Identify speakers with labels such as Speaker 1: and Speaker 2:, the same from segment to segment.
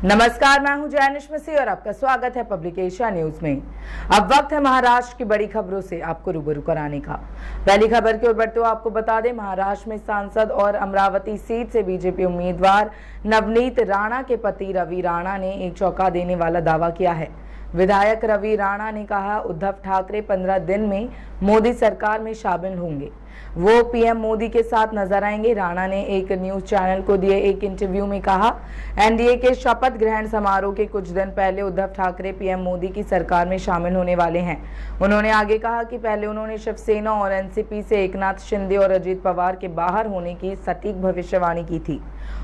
Speaker 1: नमस्कार, मैं हूं जैनिश मसीह और आपका स्वागत है पब्लिक एशिया न्यूज में। अब वक्त है महाराष्ट्र की बड़ी खबरों से आपको रूबरू कराने का। पहली खबर की ओर बढ़ते हुए आपको बता दें, महाराष्ट्र में सांसद और अमरावती सीट से बीजेपी उम्मीदवार नवनीत राणा के पति रवि राणा ने एक चौंका देने वाला दावा किया है। विधायक रवि राणा ने कहा, उद्धव ठाकरे 15 दिन में मोदी सरकार में शामिल होंगे, वो पीएम मोदी के साथ नजर आएंगे। राणा ने एक न्यूज चैनल को दिए एक इंटरव्यू में कहा, एनडीए के शपथ ग्रहण समारोह के कुछ दिन पहले उद्धव ठाकरे पीएम मोदी की सरकार में शामिल होने वाले हैं। उन्होंने आगे कहा कि पहले उन्होंने शिवसेना और एनसीपी से एकनाथ शिंदे और अजित पवार के बाहर होने की सटीक भविष्यवाणी की थी।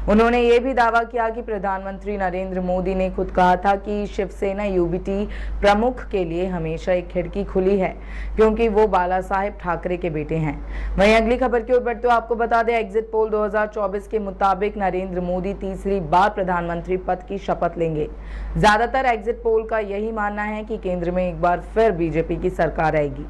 Speaker 1: उन्होंने ये भी दावा किया कि प्रधानमंत्री नरेंद्र मोदी ने खुद कहा था कि शिवसेना यूबीटी प्रमुख के लिए हमेशा एक खिड़की खुली है, क्योंकि वो बाला साहेब ठाकरे के बेटे हैं। वहीं अगली खबर की ओर बढ़ते हुए आपको बता दें, एग्जिट पोल 2024 के मुताबिक नरेंद्र मोदी तीसरी बार प्रधानमंत्री पद की शपथ लेंगे। ज्यादातर एग्जिट पोल का यही मानना है कि केंद्र में एक बार फिर बीजेपी की सरकार आएगी,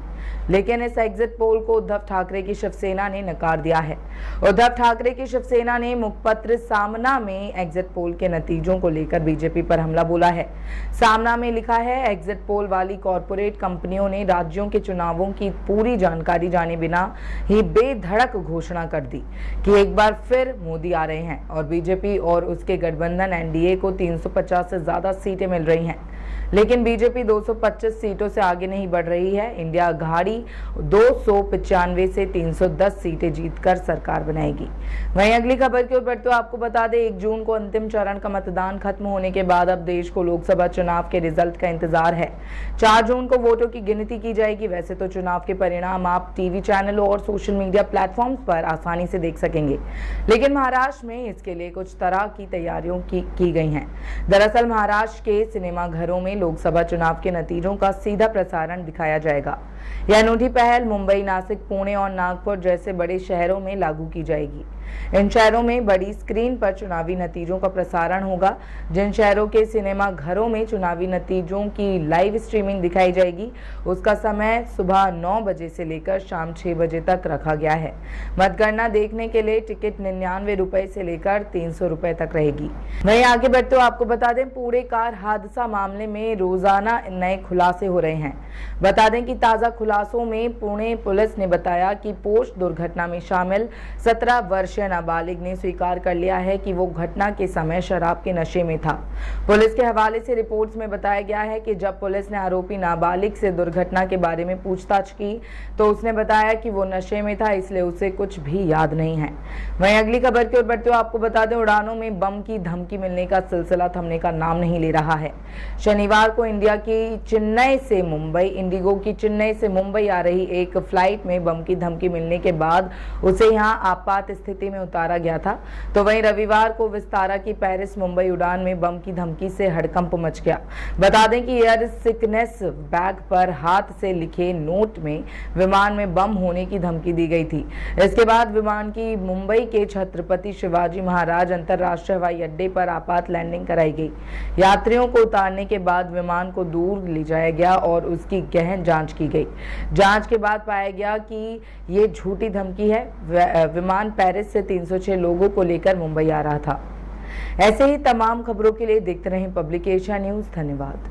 Speaker 1: लेकिन इस एग्जिट पोल को उद्धव ठाकरे की शिवसेना ने नकार दिया है। उद्धव ठाकरे की शिवसेना ने मुखपत्र सामना में एग्जिट पोल के नतीजों को लेकर बीजेपी पर हमला बोला है। सामना में लिखा है, एग्जिट पोल वाली कॉरपोरेट कंपनियों ने राज्यों के चुनावों की पूरी जानकारी जाने बिना ही बेधड़क घोषणा कर दी कि एक बार फिर मोदी आ रहे हैं और बीजेपी और उसके गठबंधन एनडीए को 350 से ज्यादा सीटें मिल रही हैं। लेकिन बीजेपी 225 सीटों से आगे नहीं बढ़ रही है। इंडिया अघाड़ी 295 से 310 सीटें जीतकर सरकार बनाएगी। वहीं अगली खबर की ओर बढ़ते हुए आपको बता दें, 1 जून को अंतिम चरण का मतदान खत्म होने के बाद अब देश को लोकसभा चुनाव के रिजल्ट का इंतजार है। 4 जून को वोटों की गिनती की जाएगी। वैसे तो चुनाव के परिणाम आप टीवी चैनलों और सोशल मीडिया प्लेटफॉर्म्स पर आसानी से देख सकेंगे, लेकिन महाराष्ट्र में इसके लिए कुछ तरह की तैयारियों की गई हैं। दरअसल महाराष्ट्र के सिनेमा घरों में लोकसभा चुनाव के नतीजों का सीधा प्रसारण दिखाया जाएगा। यह अनूठी पहल मुंबई, नासिक, पुणे और नागपुर जैसे बड़े शहरों में लागू की जाएगी। इन शहरों में बड़ी स्क्रीन पर चुनावी नतीजों का प्रसारण होगा। जिन शहरों के सिनेमा घरों में चुनावी नतीजों की लाइव स्ट्रीमिंग दिखाई जाएगी, उसका समय सुबह 9 बजे से लेकर शाम 6 बजे तक रखा गया है। मतगणना देखने के लिए टिकट 99 रुपए से लेकर 300 रुपए तक रहेगी। वहीं आगे बढ़ते हुए आपको बता दें, पूरे कार हादसा मामले में रोजाना नए खुलासे हो रहे हैं। बता दें कि ताजा खुलासों में पुणे पुलिस ने बताया कि पोस्ट दुर्घटना में शामिल 17 वर्षीय नाबालिग ने स्वीकार कर लिया है कि वो घटना के समय शराब के नशे में था। पुलिस के हवाले से रिपोर्ट्स में बताया गया है कि जब पुलिस ने आरोपी नाबालिग से दुर्घटना के बारे में पूछताछ की तो उसने बताया कि वो नशे में था, इसलिए उसे कुछ भी याद नहीं है। वहीं अगली खबर की ओर बढ़ते हुए आपको बता दें, उड़ानों में बम की धमकी मिलने का सिलसिला थमने का नाम नहीं ले रहा है। शनिवार को इंडिगो की चेन्नई से मुंबई आ रही एक फ्लाइट में बम की धमकी मिलने के बाद उसे यहां आपात स्थिति में उतारा गया था। तो वहीं रविवार को विस्तारा की पेरिस मुंबई उड़ान में बम की धमकी से हड़कंप मच गया। बता दें कि एयर सिकनेस बैग पर हाथ से लिखे नोट में विमान में बम होने की धमकी दी गई थी। इसके बाद विमान की मुंबई के छत्रपति शिवाजी महाराज अंतरराष्ट्रीय हवाई अड्डे पर आपात लैंडिंग कराई गई। यात्रियों को उतारने के बाद विमान को दूर ले जाया गया और उसकी गहन जांच की गई। जांच के बाद पाया गया कि ये झूठी धमकी है। विमान पेरिस से 306 लोगों को लेकर मुंबई आ रहा था। ऐसे ही तमाम खबरों के लिए देखते रहें पब्लिक एशिया न्यूज। धन्यवाद।